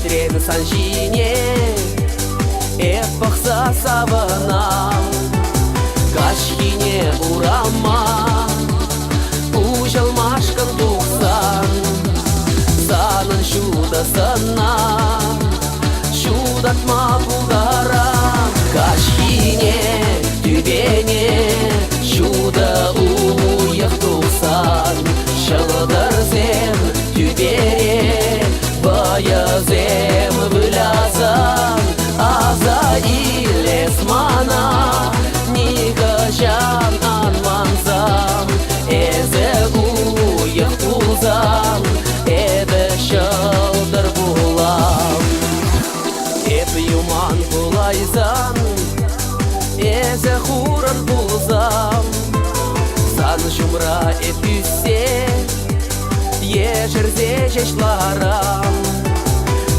Трен санжине эппақса сабынам Кашхине урама Ужалмашкан туқсан Санын шудасына Шудатма пулдарам Кашхине түбене Шуда уяқ туқсан Шылдырзем түбере Баязем вылязам Азаил эсмана Нигажан анманзам Эзе уяқ тулзам Эді шылдыр булам Эпі юман булайзан Эзе хуран булзам Сан жұмра эпюсе Ежерзе жешларам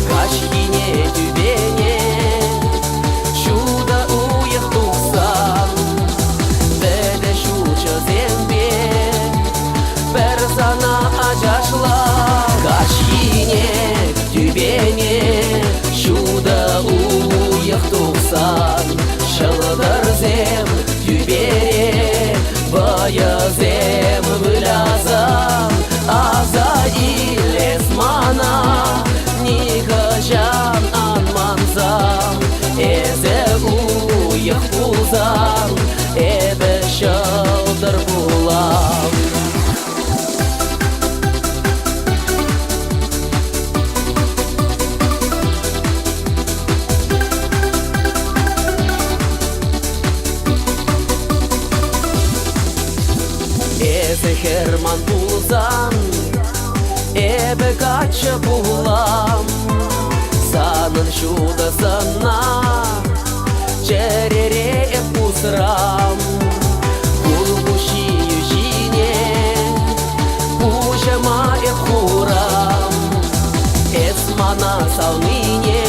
Кашхине түбене Шуда уяқ туқсан Бәді шуча зембе Бір сана ажашлар Кашхине түбене Шуда уяқ туқсан Шылдырзем түбере Баязем вылязам Азаил эсмана Нигажан анманзам Эзе уяқ пулзам Эді шылдыр булам Эзе херман пулзам Эбі качы булам Санын шудасына Черере пусрам Кулбуши южине Пушама хурам Эсмана саунине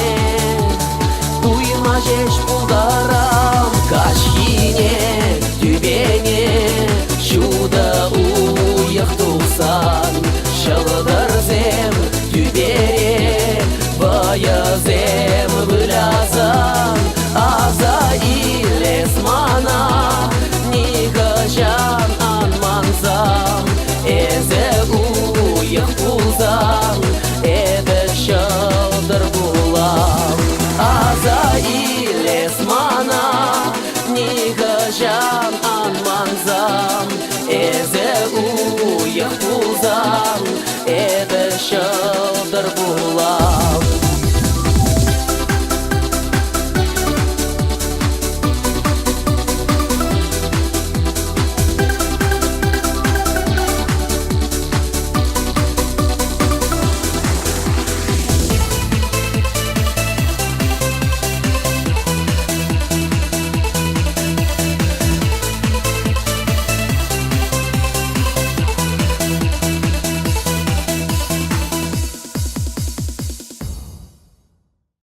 Туйма жеш пулдарам Кашхине түбене Шуда уяқ туқсан Шылды